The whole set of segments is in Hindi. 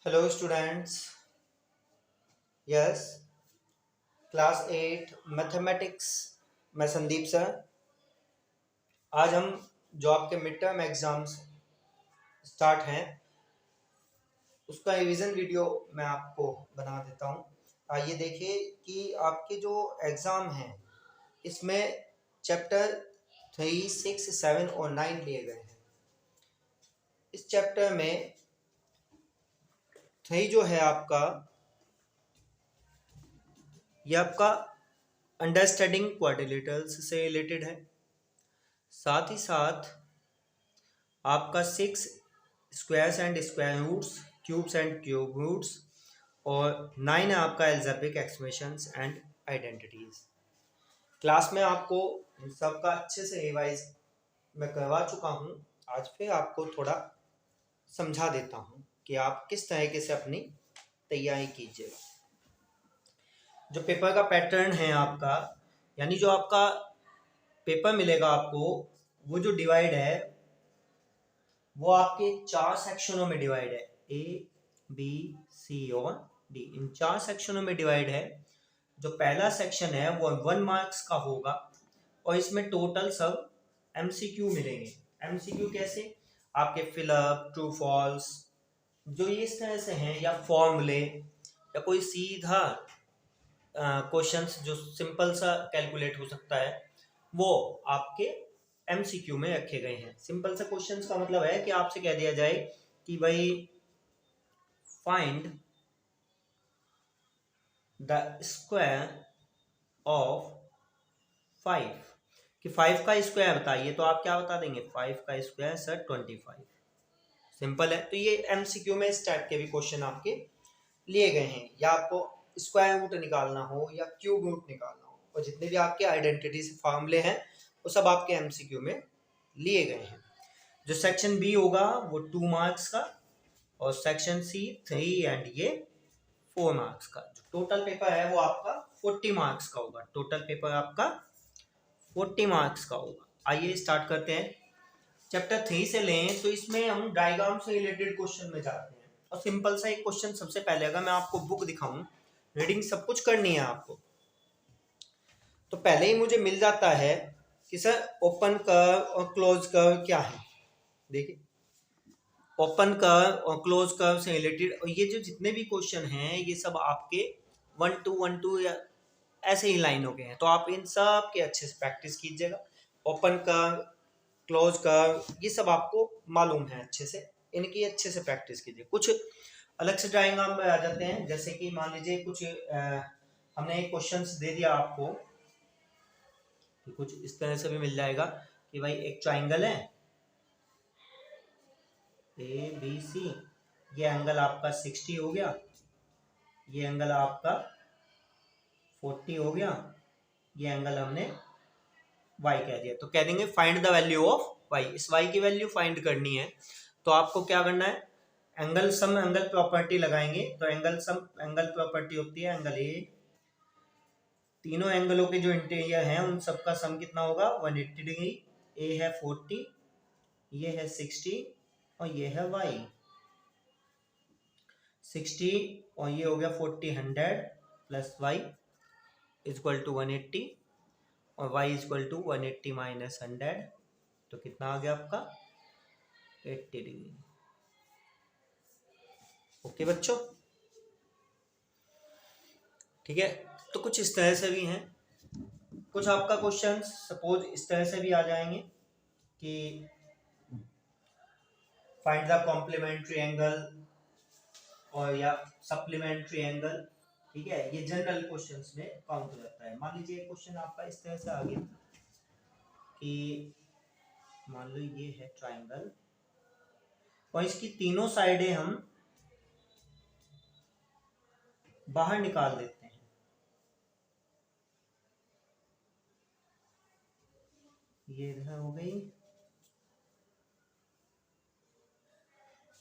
Hello students. Yes, class 8 mathematics मैं संदीप सर। आज हम जो आपके मिड टर्म एग्ज़ाम्स स्टार्ट हैं उसका रिवीजन वीडियो मैं आपको बना देता हूँ। आइए देखिए कि आपके जो एग्ज़ाम हैं इसमें चैप्टर 3, 6, 7 और 9 लिए गए हैं। इस चैप्टर में 3 जो है आपका, ये आपका अंडरस्टैंडिंग क्वाड्रिलेटरल्स से रिलेटेड है। साथ ही साथ आपका 6 squares and square roots, cubes and cube roots और 9 है आपका algebraic expressions and identities. Class में आपको इन सबका अच्छे से रिवाइज मैं करवा चुका हूँ। आज फिर आपको थोड़ा समझा देता हूँ कि आप किस तरीके से अपनी तैयारी कीजिएगा। जो पेपर का पैटर्न है आपका, यानी जो आपका पेपर मिलेगा आपको, वो जो डिवाइड है वो आपके 4 सेक्शनों में डिवाइड है। ए, बी, सी और डी, इन 4 सेक्शनों में डिवाइड है। जो पहला सेक्शन है वो 1 मार्क्स का होगा और इसमें टोटल सब एमसीक्यू मिलेंगे। एमसीक्यू कैसे? आपके फिलअप, ट्रू फॉल्स, जो ये इस तरह से हैं, या फॉर्मूले, या कोई सीधा क्वेश्चंस जो सिंपल सा कैलकुलेट हो सकता है, वो आपके एमसीक्यू में रखे गए हैं। सिंपल सा क्वेश्चंस का मतलब है कि आपसे कह दिया जाए कि भाई फाइंड द स्क्वायर ऑफ 5, कि 5 का स्क्वायर बताइए, तो आप क्या बता देंगे? 5 का स्क्वायर सर 25। सिंपल है। तो ये एमसीक्यू में इस टाइप के भी क्वेश्चन आपके लिए गए हैं, या आपको स्क्वायर रूट निकालना हो या क्यूब रूट निकालना हो, और जितने भी आपके आइडेंटिटी फॉर्मूले हैं वो सब आपके एमसीक्यू में लिए गए हैं। जो सेक्शन बी होगा वो 2 मार्क्स का, और सेक्शन सी 3 एंड ये 4 मार्क्स का। जो टोटल पेपर है वो आपका 40 मार्क्स का होगा। टोटल पेपर आपका 40 मार्क्स का होगा। आइए स्टार्ट करते हैं। चैप्टर 3 से लें तो इसमें हम डायग्राम से रिलेटेड क्वेश्चन में जाते हैं, और सिंपल सा एक क्वेश्चन सबसे पहले, अगर मैं आपको बुक दिखाऊं, रीडिंग सब कुछ करनी है आपको, तो पहले ही मुझे मिल जाता है कि सर ओपन कर्व और क्लोज कर्व क्या है। देखिए, ओपन कर्व और क्लोज कर्व से रिलेटेड, और ये जो जितने भी क्वेश्चन हैं ये सब आपके 1 2 या ऐसे ही लाइनों के हैं, तो आप इन सब के अच्छे से प्रैक्टिस कीजिएगा। ओपन कर्व, क्लोज कर्व, ये सब आपको मालूम है अच्छे से, इनकी अच्छे से प्रैक्टिस कीजिए। कुछ अलग से डायग्राम में आ जाते हैं, जैसे कि मान लीजिए कुछ हमने एक क्वेश्चन दे दिया आपको, तो कुछ इस तरह से भी मिल जाएगा कि भाई एक ट्राइंगल है ए बी सी, ये एंगल आपका 60 हो गया, ये एंगल आपका 40 हो गया, ये एंगल हमने y कह दिया, तो कह देंगे find the value of y। इस y की वैल्यू फाइंड करनी है, तो आपको क्या करना है? एंगल सम एंगल प्रॉपर्टी लगाएंगे। तो एंगल सम एंगल प्रॉपर्टी होती है एंगल ए, तीनों एंगलों के जो इंटीरियर हैं उन सबका सम कितना होगा? 180 डिग्री। ए है 40, ये है 60 और ये है y। 60 और ये हो गया 40, 100 प्लस y इक्वल टू 180, और y इक्वल टू 180 माइनस 100, तो कितना आ गया आपका? 80 डिग्री। ओके बच्चों, ठीक है। तो कुछ इस तरह से भी हैं। कुछ आपका क्वेश्चन सपोज इस तरह से भी आ जाएंगे कि फाइंड द कॉम्प्लीमेंट्री एंगल और या सप्लीमेंट्री एंगल। ठीक है, ये जनरल क्वेश्चंस में काउंट हो जाता है। मान लीजिए क्वेश्चन आपका इस तरह से आ गया कि मान लो ये है ट्राइंगल और इसकी तीनों साइडें हम बाहर निकाल देते हैं। ये इधर हो गई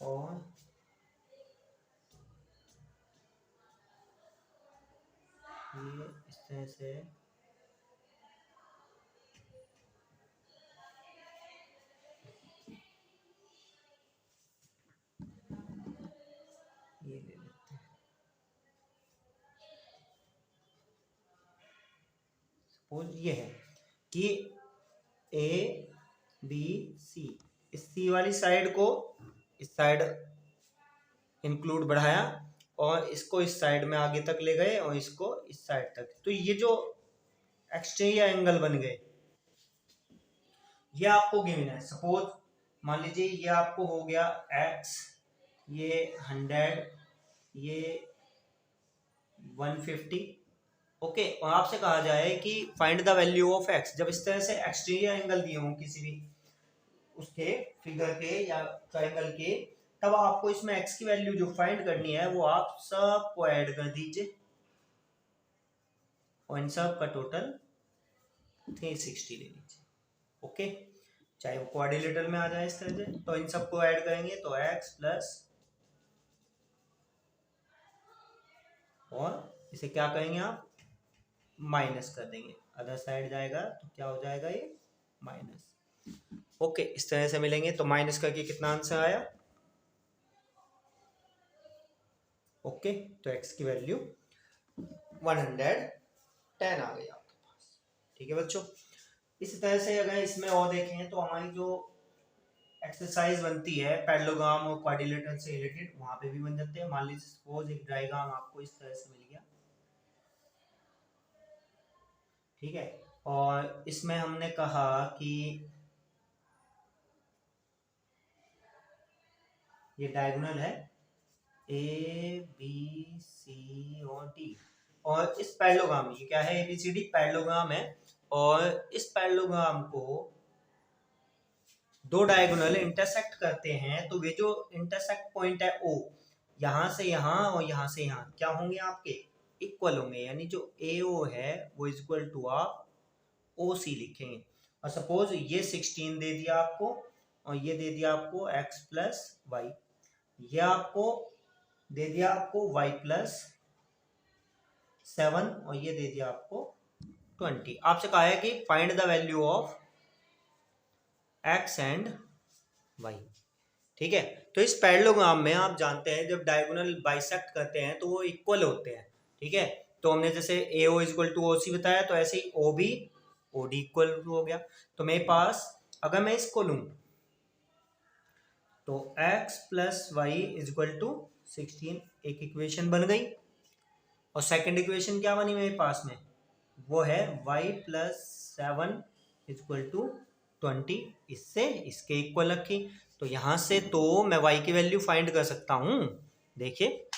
और ये इस तरह से ये सपोज ये है कि ए बी सी, इस सी वाली साइड को इस साइड इंक्लूड बढ़ाया और इसको इस साइड में आगे तक ले गए और इसको इस साइड तक, तो ये जो एक्सटीरियर एंगल बन गए ये आपको गिवन है। सपोज मान लीजिए ये आपको हो गया x, ये 100, ये 150, ओके। और आपसे कहा जाए कि find the value of x, जब इस तरह से एक्सटीरियर एंगल दिए हों किसी भी उसके फिगर के या ट्रायंगल के, तब आपको इसमें x की वैल्यू जो फाइंड करनी है वो आप सबको ऐड कर दीजिए और इन सब का टोटल 360 ले लीजिए, ओके। चाहे वो क्वाड्रिलेटरल में आ जाए इस तरह से, तो इन सबको ऐड करेंगे तो x प्लस, और इसे क्या करेंगे आप माइनस कर देंगे, अदर साइड जाएगा तो क्या हो जाएगा ये माइनस, ओके। इस तरह से मिलेंगे तो माइनस करके कितना आंसर आया, ओके। तो x की वैल्यू 110 आ गई आपके पास, ठीक है बच्चों। इसी तरह से अगर इसमें और देखें तो हमारी जो एक्सरसाइज बनती है पैरेललोग्राम और क्वाड्रिलेटरल से रिलेटेड, वहां पे भी बन जाते हैं। मान लीजिए सपोज एक डायग्राम आपको इस तरह से मिल गया, ठीक है, और इसमें हमने कहा कि ये डायगोनल है ए बी सी और डी, और इस पैरेललोग्राम, ये क्या है एबीसीडी पैरेललोग्राम है, और इस पैरेललोग्राम को दो डायगोनल इंटरसेक्ट करते हैं, तो वे जो इंटरसेक्ट पॉइंट है ओ, यहां से यहां और यहां से यहां क्या होंगे आपके इक्वल होंगे, यानी जो ए ओ है वो इज इक्वल टू आप ओ सी लिखेंगे। और सपोज ये 16 दे दिया आपको और ये दे दिया आपको x प्लस वाई, ये आपको दे दिया आपको y प्लस 7 और ये दे दिया आपको 20। आपसे कहा है कि find the value of x and y, ठीक है। तो इस पैरेललोग्राम में आप जानते हैं जब डायगोनल बाइसेक्ट करते हैं तो वो इक्वल होते हैं, ठीक है। तो हमने जैसे ए ओ इक्वल टू ओ सी बताया, तो ऐसे ही O B O D equal हो गया। तो मेरे पास अगर मैं इसको लूं तो x plus Y is equal to 16 एक इक्वेशन बन गई, और सेकंड इक्वेशन क्या बनी मेरे पास में, वो है y plus 7 is equal to 20, इससे इसके इक्वल रखी। तो यहां से तो मैं y की वैल्यू फाइंड कर सकता हूं। देखिए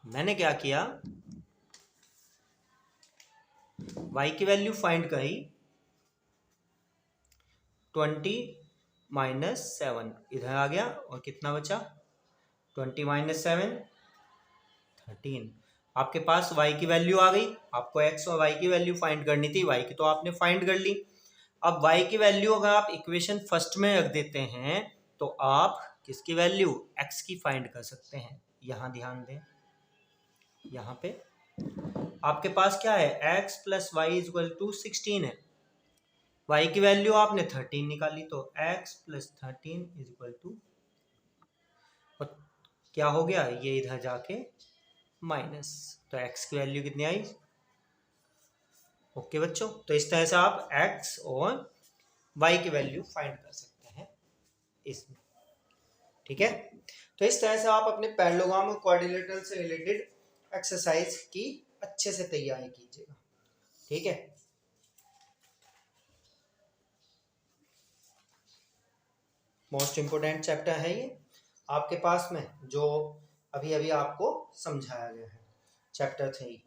मैंने क्या किया, y की वैल्यू फाइंड करी, 20 माइनस 7 इधर आ गया और कितना बचा 20 माइनस 7 13। आपके पास y की वैल्यू आ गई, आपको x और y की वैल्यू फाइंड करनी थी, y की तो आपने फाइंड कर ली। अब y की वैल्यू अगर आप इक्वेशन फर्स्ट में रख देते हैं तो आप किसकी वैल्यू x की फाइंड कर सकते हैं। यहां ध्यान दें, यहां पे आपके पास क्या है x plus Y is equal to 16 है, y की वैल्यू आपने 13 निकाली, तो x plus 13 is equal to क्या हो गया, ये इधर जाके माइनस, तो x की वैल्यू कितनी आई, ओके बच्चों। तो इस तरह से आप x और y की वैल्यू फाइंड कर सकते हैं इसमें, ठीक है। तो इस तरह से आप अपने पैरेललोग्राम और क्वाड्रिलेटरल से रिलेटेड एक्सरसाइज की अच्छे से तैयारी कीजिएगा, ठीक है। मोस्ट इंपोर्टेंट चैप्टर है ये आपके पास में, जो अभी अभी आपको समझाया गया है। चैप्टर 3,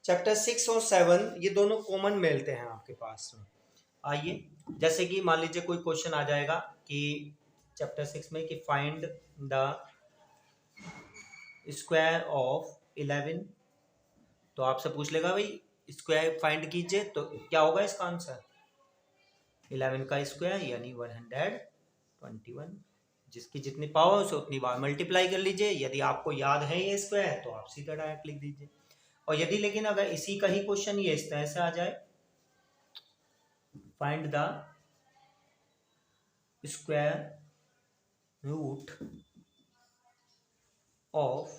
चैप्टर 6 और 7 ये दोनों कॉमन मिलते हैं आपके पास में। आइए, जैसे कि मान लीजिए कोई क्वेश्चन आ जाएगा कि चैप्टर 6 में कि फाइंड द स्क्वायर ऑफ 11, तो आपसे पूछ लेगा भाई स्क्वायर फाइंड कीजिए, तो क्या होगा इसका आंसर 11 का स्क्वायर यानी 121, जिसकी जितनी पावर उसे उतनी बार मल्टीप्लाई कर लीजिए। यदि आपको याद है ये स्क्वायर तो आप सीधा डायरेक्ट लिख दीजिए। और यदि लेकिन अगर इसी का ही क्वेश्चन ये इस तरह से आ जाए, find the square root of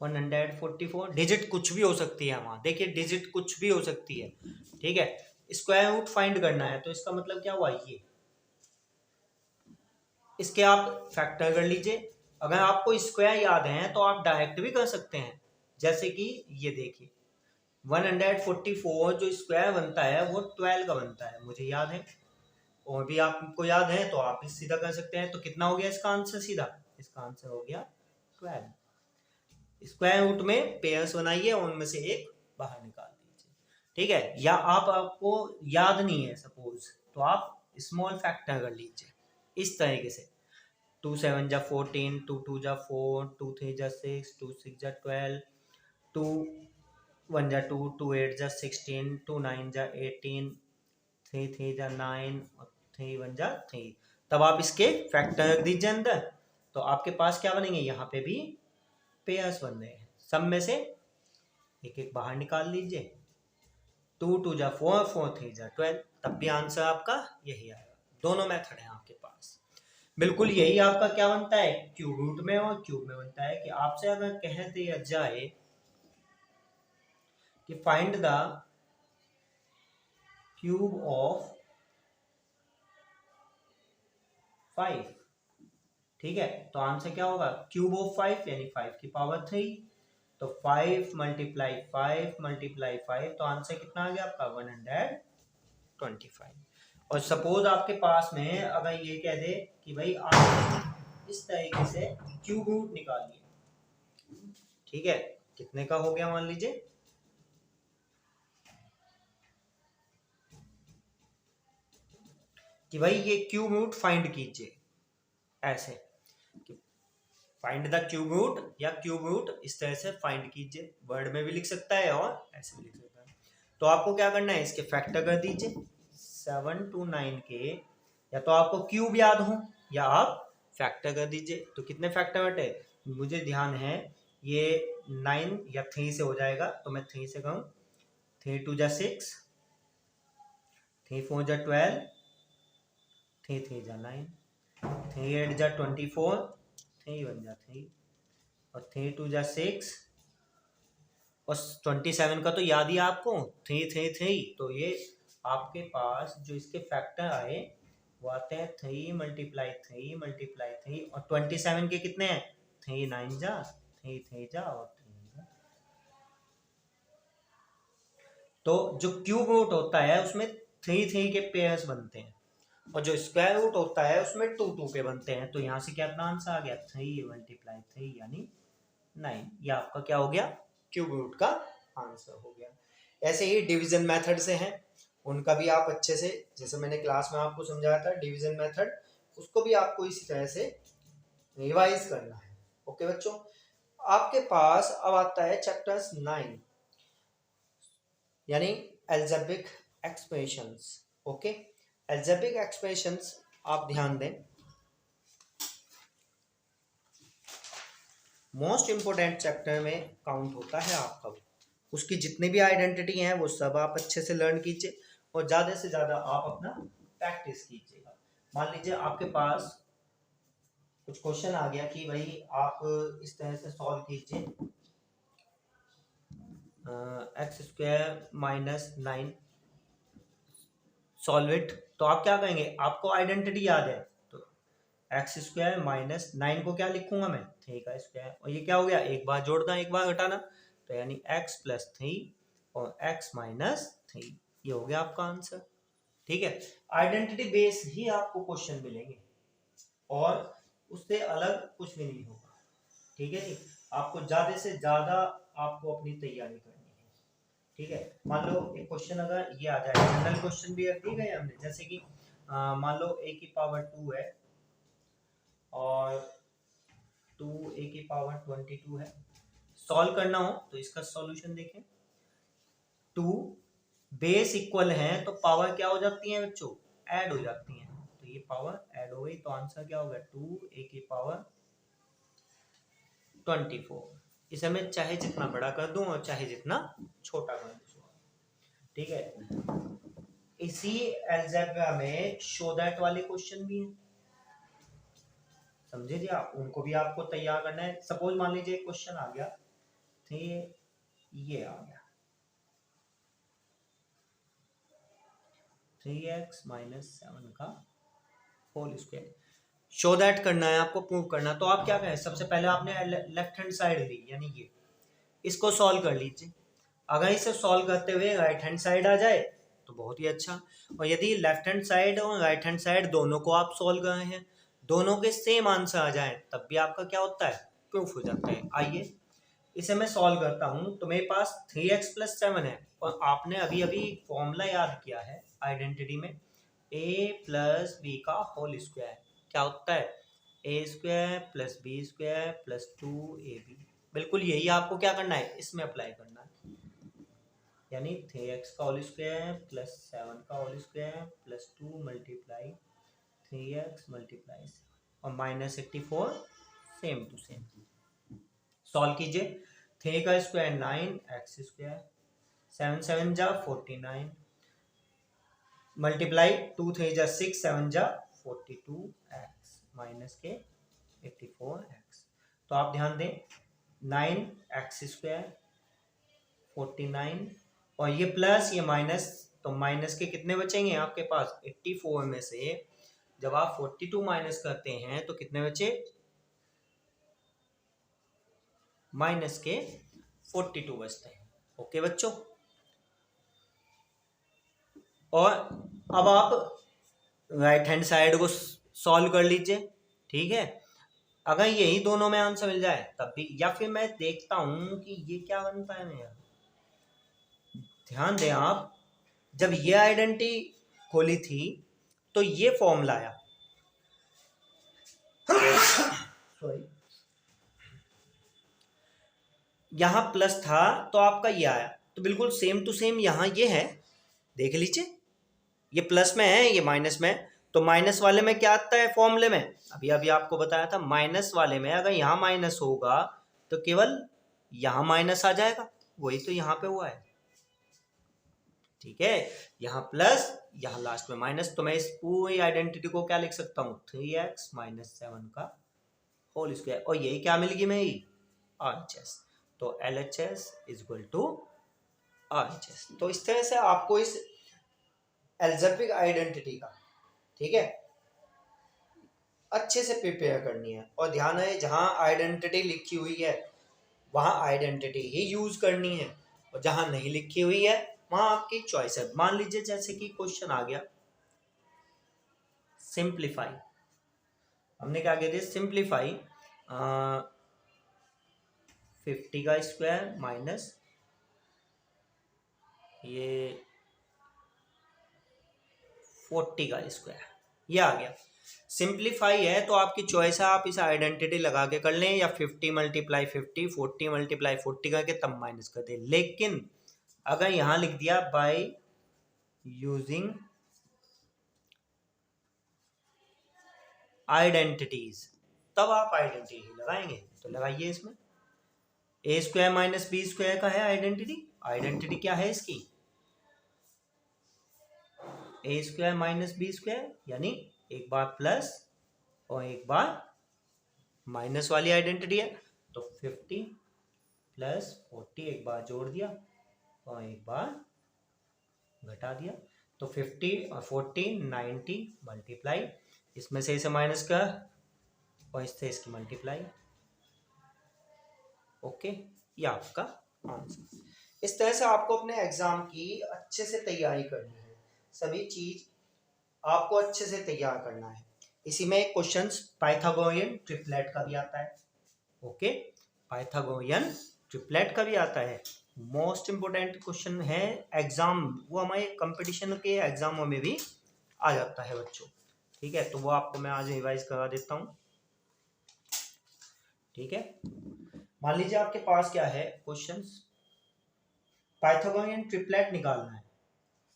144 digit कुछ भी हो सकती है वहां, देखिए डिजिट कुछ भी हो सकती है, ठीक है। स्क्वायर रूट फाइंड करना है तो इसका मतलब क्या हुआ, ये इसके आप फैक्टर कर लीजिए। अगर आपको स्क्वायर याद है तो आप डायरेक्ट भी कर सकते हैं, जैसे कि ये देखिए 144 जो स्क्वायर बनता है वो 12 का बनता है, मुझे याद है, और भी आपको याद है तो आप भी सीधा कर सकते हैं। तो कितना हो गया इसका आंसर, सीधा इसका आंसर हो गया 12। स्क्वायर रूट में पेयर्स बनाइए, उनमें से एक बाहर निकाल दीजिए, ठीक है। या आपको याद नहीं है सपोज, तो आप स्मॉल फैक्टर कर लीजिए इस तरीके से, 2 7 जा 14, 2 2 जा 4, 2 3 जा 6, 2 6 जा 12, 2 1 जा 2, 2 8 जा 16, 2 9 जा 18, 3 3 जा 9 और 3 1 जा 3। तब आप इसके फैक्टर रख दीजिए अंदर, तो आपके पास क्या बनेंगे, यहाँ पे भी पेयर्स बन रहे हैं। सब में से एक एक बाहर निकाल लीजिए, 2 2 जा 4, 4 3 जा 12, तब भी आंसर आपका यही आएगा। दोनों मेथड है आपके पास, बिल्कुल यही आपका क्या बनता है, क्यूब रूट में और क्यूब में बनता है। कि आपसे अगर कह दिया जाए कि फाइंड द क्यूब ऑफ 5, ठीक है, तो आंसर क्या होगा, क्यूब ऑफ 5 यानी 5 की पावर 3, तो 5 मल्टीप्लाई 5 मल्टीप्लाई 5, तो आंसर कितना आ गया आपका 125। और सपोज आपके पास में अगर ये कह दे कि भाई आप इस तरीके से क्यूब रूट निकालिए, ठीक है, कितने का हो गया मान लीजिए, कि भाई ये क्यूब रूट फाइंड कीजिए, ऐसे फाइंड द क्यूब रूट या क्यूब रूट इस तरह से फाइंड कीजिए, वर्ड में भी लिख सकता है और ऐसे भी लिख सकता है। तो आपको क्या करना है, इसके फैक्टर कर दीजिए 7 to 9 के, या तो आपको क्यूब याद हो या आप फैक्टर कर दीजिए। तो कितने फैक्टर बटे, मुझे ध्यान है ये 9 या 3 से हो जाएगा, तो मैं 3 से कहूँ, 3 2 जा 6, 3 4 जा 12, 3 3 जा 9, 3 8 जा 24, 3 1 जा 3, और 3 2 जा 6, और 27 का तो याद ही आपको 3 3 3, तो ये आपके पास जो इसके फैक्टर आए वो आते हैं 3 मल्टीप्लाई 3 मल्टीप्लाई 3, और 27 के कितने हैं, 3 9 जा 3 3 जा और 3 जा। तो जो क्यूब रूट होता है उसमें 3 3 के पेयर्स बनते हैं, और जो स्क्वायर रूट होता है उसमें 2 2 के बनते हैं। तो यहाँ से क्या अपना आंसर आ गया 3 मल्टीप्लाई 3 यानी 9, ये आपका क्या हो गया, क्यूब रूट का आंसर हो गया। ऐसे ही डिवीजन मेथड से हैं, उनका भी आप अच्छे से, जैसे मैंने क्लास में आपको समझाया था डिवीजन मेथड, उसको भी आपको इसी तरह से रिवाइज करना है। ओके बच्चों, आपके पास अब आता है चैप्टर्स 9 यानी algebraic expressions. Okay, algebraic expressions आप ध्यान दें, मोस्ट इंपोर्टेंट चैप्टर में काउंट होता है आपका, उसकी जितनी भी आइडेंटिटी हैं वो सब आप अच्छे से लर्न कीजिए, और ज़्यादा से ज़्यादा आप अपना प्रैक्टिस कीजिएगा। मान लीजिए आपके पास कुछ क्वेश्चन आ गया कि भाई आप इस तरह से सॉल्व कीजिए, x square minus 9 solve it, तो आप क्या कहेंगे, आपको आइडेंटिटी याद है, तो एक्स स्क्वायर माइनस 9 को क्या लिखूंगा मैं, 3 का स्क्वायर, और ये क्या हो गया, एक बार जोड़ना एक बार घटाना, तो यानी x प्लस 3 और x माइनस 3, ये हो गया आपका आंसर। ठीक है, आइडेंटिटी बेस ही आपको क्वेश्चन मिलेंगे और उससे अलग कुछ भी नहीं होगा। ठीक है जी, आपको ज्यादा से ज्यादा आपको अपनी तैयारी करनी है। ठीक है, मान लो एक क्वेश्चन अगर ये आ जाए, जनरल क्वेश्चन भी रख दिए गए हमने, जैसे कि मान लो a की पावर 2 है और 2a की पावर 22 है, सॉल्व करना हो तो इसका सॉल्यूशन देखें, 2 बेस इक्वल है तो पावर क्या हो जाती है बच्चों, ऐड हो जाती है, तो ये पावर ऐड हो गई, तो आंसर क्या होगा 2a की पावर 24। इसे मैं चाहे जितना बड़ा कर दूं और चाहे जितना छोटा कर दूं। ठीक है, इसी अलजेब्रा में शो दैट वाले क्वेश्चन भी हैं, समझे जी आप, उनको भी आपको तैयार करना है। सपोज मान लीजिए एक क्वेश्चन आ गया 3 ये आ गया 3x माइनस 7 का होल स्क्वायर। शो दैट करना है आपको, प्रूव करना। तो आप क्या करें, सबसे पहले आपने लेफ्ट हैंड साइड ली, यानी ये इसको सॉल्व कर लीजिए। अगर इसे सॉल्व करते हुए राइट हैंड साइड आ जाए तो बहुत ही अच्छा, और यदि लेफ्ट हैंड साइड और राइट हैंड साइड दोनों को आप सॉल्व कर रहे हैं, दोनों के सेम आंसर आ जाए, तब भी आपका क्या होता है, प्रूफ हो जाता है। आइए इसे मैं सॉल्व करता हूं। तो मेरे पास 3x प्लस 7 है, और आपने अभी अभी फॉर्मूला याद किया है आइडेंटिटी में, a प्लस बी का होल स्क्वायर क्या होता है, A square plus B square plus 2ab। बिल्कुल यही आपको क्या करना है, इसमें अप्लाई करना है, यानी 3x का होल स्क्वायर प्लस 7 का whole square plus 2 multiply 3x multiply और minus 84 same to same. Solve कीजिए। 3 का स्क्वायर 9x स्क्वायर, 7 7 जा 49 मल्टीप्लाई 2 3 जा 6 7 जा 42x माइनस के 84x। तो आप ध्यान दें 9x स्क्वायर 49 और ये प्लस ये माइनस, तो माइनस के कितने बचेंगे आपके पास, 84 में से जब आप 42 माइनस करते हैं तो कितने बचे, माइनस के 42 बचते हैं। ओके बच्चों, और अब आप राइट हैंड साइड को सॉल्व कर लीजिए, ठीक है। अगर यही दोनों में आंसर मिल जाए तब भी, या फिर मैं देखता हूं कि ये क्या बनता है मेरा। ध्यान दें आप, जब ये आइडेंटिटी खोली थी तो ये फॉर्मूला आया सॉरी, यहां प्लस था तो आपका ये आया, तो बिल्कुल सेम टू सेम यहां ये है, देख लीजिए ये प्लस में है ये माइनस में, तो माइनस वाले में क्या आता है फॉर्मूले में, अभी अभी आपको बताया था, माइनस वाले में अगर यहाँ माइनस होगा तो केवल यहाँ माइनस आ जाएगा, वही तो यहाँ पे हुआ है, ठीक है। यहाँ प्लस यहाँ लास्ट में माइनस, तो मैं इस पूरी आइडेंटिटी को क्या लिख सकता हूँ, 3x माइनस 7 का होल स्क्वायर, और यही क्या मिलेगी मेरी, RHS। तो LHS is equal to RHS। तो इस तरह से आपको इस एल्जेब्रिक आइडेंटिटी का, ठीक है, अच्छे से प्रिपेयर करनी है। और ध्यान है जहां आइडेंटिटी लिखी हुई है वहां आइडेंटिटी ही यूज करनी है, और जहां नहीं लिखी हुई है वहां आपकी चॉइस है। मान लीजिए जैसे कि क्वेश्चन आ गया सिंप्लीफाई, हमने क्या किया, सिंप्लीफाई 50 का स्क्वायर माइनस ये 40 का स्क्वायर, ये आ गया। सिंप्लीफाई है तो आपकी चॉइस है, आप इसे आइडेंटिटी लगा के कर लें, या 50 मल्टीप्लाई 50 40 मल्टीप्लाई 40 करके तब माइनस कर दें। लेकिन अगर यहां लिख दिया बाय यूजिंग आइडेंटिटीज, तब आप आइडेंटिटी लगाएंगे, तो लगाइए इसमें। ए स्क्वायर माइनस बी स्क्वायर का है आइडेंटिटी, आइडेंटिटी क्या है इसकी, ए स्क्वायर माइनस बी स्क्वायर, यानी एक बार प्लस और एक बार माइनस वाली आइडेंटिटी है। तो 50 प्लस 40 एक बार जोड़ दिया और एक बार घटा दिया, तो 50 और 40 90 मल्टीप्लाई, इसमें से इसे माइनस कर और इससे इसकी मल्टीप्लाई। ओके, ये आपका आंसर। इस तरह से आपको अपने एग्जाम की अच्छे से तैयारी करनी है, सभी चीज आपको अच्छे से तैयार करना है। इसी में एक क्वेश्चन पाइथागोरियन ट्रिपलेट का भी आता है, ओके, पाइथागोरियन ट्रिपलेट का भी आता है, मोस्ट इंपोर्टेंट क्वेश्चन है एग्जाम, वो हमारे कंपटीशन के एग्जामों में भी आ जाता है बच्चों, ठीक है। तो वो आपको मैं आज रिवाइज करा देता हूँ, ठीक है। मान लीजिए आपके पास क्या है क्वेश्चन, पाइथागोरियन ट्रिपलेट निकालना है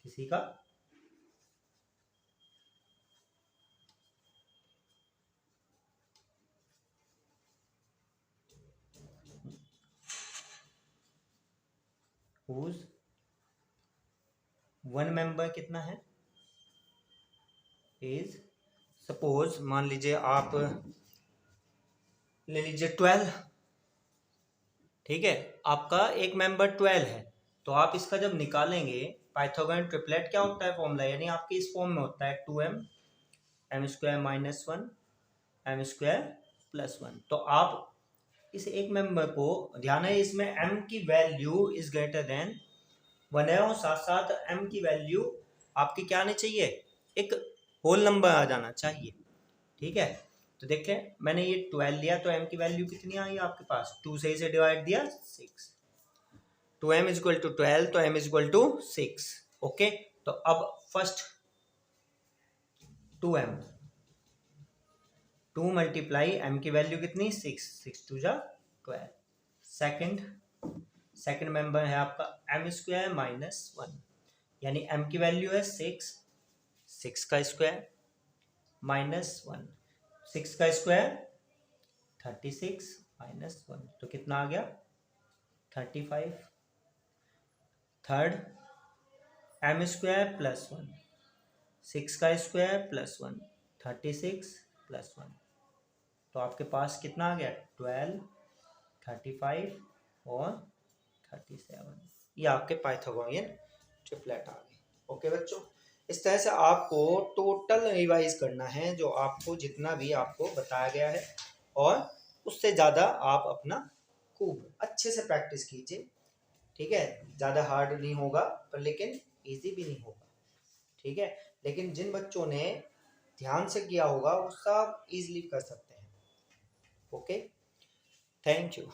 किसी का, whose वन मेंबर कितना है, इज सपोज मान लीजिए आप ले लीजिए 12, ठीक है, आपका एक मेंबर 12 है, तो आप इसका जब निकालेंगे पाइथागोरन ट्रिपलेट क्या होता है फॉर्मूला, यानी आपके इस फॉर्म में होता है 2m m square minus 1 m square plus 1। तो आप इस एक मेंबर को, ध्यान है इसमें m की वैल्यू इज ग्रेटर देन 1 है, और साथ साथ m की वैल्यू आपकी क्या आनी चाहिए, एक होल नंबर आ जाना चाहिए। ठीक है, तो देखें मैंने ये 12 लिया तो m की वैल्यू कितनी आई आपके पास, 2 से इसे डिवाइड दिया 6, तो m इज इक्वल टू 12, तो m is equal to 6। Okay, तो अब फर्स्ट 2m, 2 मल्टीप्लाई m की वैल्यू कितनी 6, 6 टू जा 12। सेकंड मेंबर है आपका m स्क्वायर माइनस 1, यानी m की वैल्यू है 6, 6 का स्क्वायर माइनस 1, 6 का स्क्वायर 36 माइनस 1, तो कितना आ गया 35। थर्ड m स्क्वायर प्लस 1, 6 का स्क्वायर प्लस 1, 36 प्लस 1, तो आपके पास कितना आ गया 12, 35 और 37। ये आपके पाइथागोरियन ट्रिपलेट आ गए। ओके बच्चों, इस तरह से आपको टोटल रिवाइज करना है जो आपको जितना भी आपको बताया गया है, और उससे ज़्यादा आप अपना खूब अच्छे से प्रैक्टिस कीजिए। ठीक है, ज़्यादा हार्ड नहीं होगा पर लेकिन इजी भी नहीं होगा। ठीक है, लेकिन जिन बच्चों ने ध्यान से किया होगा वो सब इजीली कर सकते हैं। Okay, thank you.